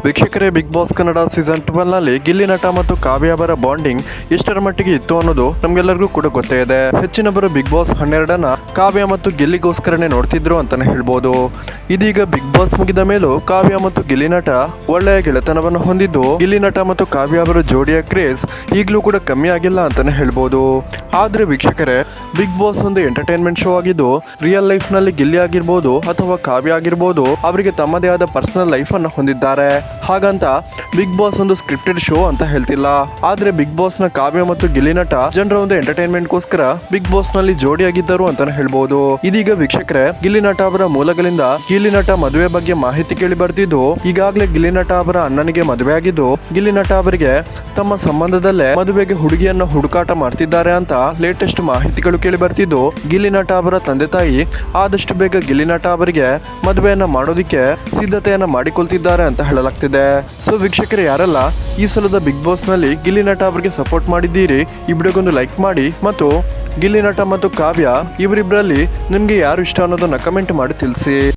ವೀಕ್ಷಕರೇ, big boss Kannada season 12 ನಲ್ಲಿ ಗಿಲ್ಲಿ ನಟ ಮತ್ತು ಕಾವ್ಯ ಅವರ ಬಾಂಡಿಂಗ್ ಎಷ್ಟರ ಮಟ್ಟಿಗೆ ಇತ್ತು ಅನ್ನೋದು ನಮ್ಗೆಲ್ಲರಿಗೂ ಕೂಡ ಗೊತ್ತೇ ಇದೆ. ಹೆಚ್ಚಿನವರು ಬಿಗ್ ಬಾಸ್ 12ನ ಕಾವ್ಯ ಮತ್ತು ಗಿಲ್ಲಿಗೋಸ್ಕರನೇ ನೋಡ್ತಿದ್ರು ಅಂತಾನೆ ಹೇಳ್ಬೋದು. ಇದೀಗ ಬಿಗ್ ಬಾಸ್ ಮುಗಿದ ಮೇಲೂ ಕಾವ್ಯ ಮತ್ತು ಗಿಲ್ಲಿ ನಟ ಒಳ್ಳೆಯ ಗೆಳೆತನವನ್ನು ಹೊಂದಿದ್ದು, ಗಿಲ್ಲಿ ನಟ ಮತ್ತು ಕಾವ್ಯ ಅವರ ಜೋಡಿಯ ಕ್ರೇಜ್ ಈಗಲೂ ಕೂಡ ಕಮ್ಮಿ ಆಗಿಲ್ಲ ಅಂತಾನೆ ಹೇಳ್ಬೋದು. ಆದ್ರೆ ವೀಕ್ಷಕರೇ, ಬಿಗ್ ಬಾಸ್ ಒಂದು ಎಂಟರ್ಟೈನ್ಮೆಂಟ್ ಶೋ ಆಗಿದ್ದು, ರಿಯಲ್ ಲೈಫ್ ನಲ್ಲಿ ಗಿಲ್ಲಿ ಆಗಿರ್ಬೋದು ಅಥವಾ ಕಾವ್ಯ ಆಗಿರ್ಬೋದು, ಅವರಿಗೆ ತಮ್ಮದೇ ಆದ ಪರ್ಸನಲ್ ಲೈಫ್ ಅನ್ನು ಹೊಂದಿದ್ದಾರೆ. ಹಾಗಂತ ಬಿಗ್ ಬಾಸ್ ಒಂದು ಸ್ಕ್ರಿಪ್ಟೆಡ್ ಶೋ ಅಂತ ಹೇಳ್ತಿಲ್ಲ. ಆದ್ರೆ ಬಿಗ್ ಬಾಸ್ ನ ಕಾವ್ಯ ಮತ್ತು ಗಿಲ್ಲಿ ನಟ ಜನರ ಒಂದು ಎಂಟರ್ಟೈನ್ಮೆಂಟ್ ಗೋಸ್ಕರ ಬಿಗ್ ಬಾಸ್ ನಲ್ಲಿ ಜೋಡಿಯಾಗಿದ್ದರು ಅಂತಾನೆ ಹೇಳ್ಬೋದು. ಇದೀಗ ವೀಕ್ಷಕರೇ, ಗಿಲ್ಲಿ ನಟ ಅವರ ಮೂಲಗಳಿಂದ ಗಿಲ್ಲಿ ನಟ ಮದುವೆ ಬಗ್ಗೆ ಮಾಹಿತಿ ಕೇಳಿ ಬರ್ತಿದ್ದು, ಈಗಾಗಲೇ ಗಿಲ್ಲಿ ನಟ ಅವರ ಅಣ್ಣನಿಗೆ ಮದುವೆ ಆಗಿದ್ದು, ಗಿಲ್ಲಿ ನಟ ಅವರಿಗೆ ತಮ್ಮ ಸಂಬಂಧದಲ್ಲೇ ಮದುವೆಗೆ ಹುಡುಗಿಯನ್ನ ಹುಡುಕಾಟ ಮಾಡ್ತಿದ್ದಾರೆ ಅಂತ ಲೇಟೆಸ್ಟ್ ಮಾಹಿತಿಗಳು ಕೇಳಿ ಬರ್ತಿದ್ದು, ಗಿಲ್ಲಿ ನಟ ಅವರ ತಂದೆ ತಾಯಿ ಆದಷ್ಟು ಬೇಗ ಗಿಲ್ಲಿ ನಟ ಅವರಿಗೆ ಮದುವೆಯನ್ನ ಮಾಡೋದಿಕ್ಕೆ ಸಿದ್ಧತೆಯನ್ನ ಮಾಡಿಕೊಳ್ತಿದ್ದಾರೆ ಅಂತ ಹೇಳಲಾಗ್ತಿದೆ. ಸೊ ವೀಕ್ಷಕರೇ, ಯಾರೆಲ್ಲ ಈ ಸಲದ ಬಿಗ್ ಬಾಸ್ ನಲ್ಲಿ ಗಿಲ್ಲಿ ನಟ ಅವರಿಗೆ ಸಪೋರ್ಟ್ ಮಾಡಿದ್ದೀರಿ, ಈ ವಿಡಿಯೋಗೊಂದು ಲೈಕ್ ಮಾಡಿ ಮತ್ತು ಗಿಲ್ಲಿ ನಟ ಮತ್ತು ಕಾವ್ಯ ಇವರಿಬ್ಬರಲ್ಲಿ ನಿಮ್ಗೆ ಯಾರು ಇಷ್ಟ ಅನ್ನೋದನ್ನ ಕಮೆಂಟ್ ಮಾಡಿ ತಿಳಿಸಿ.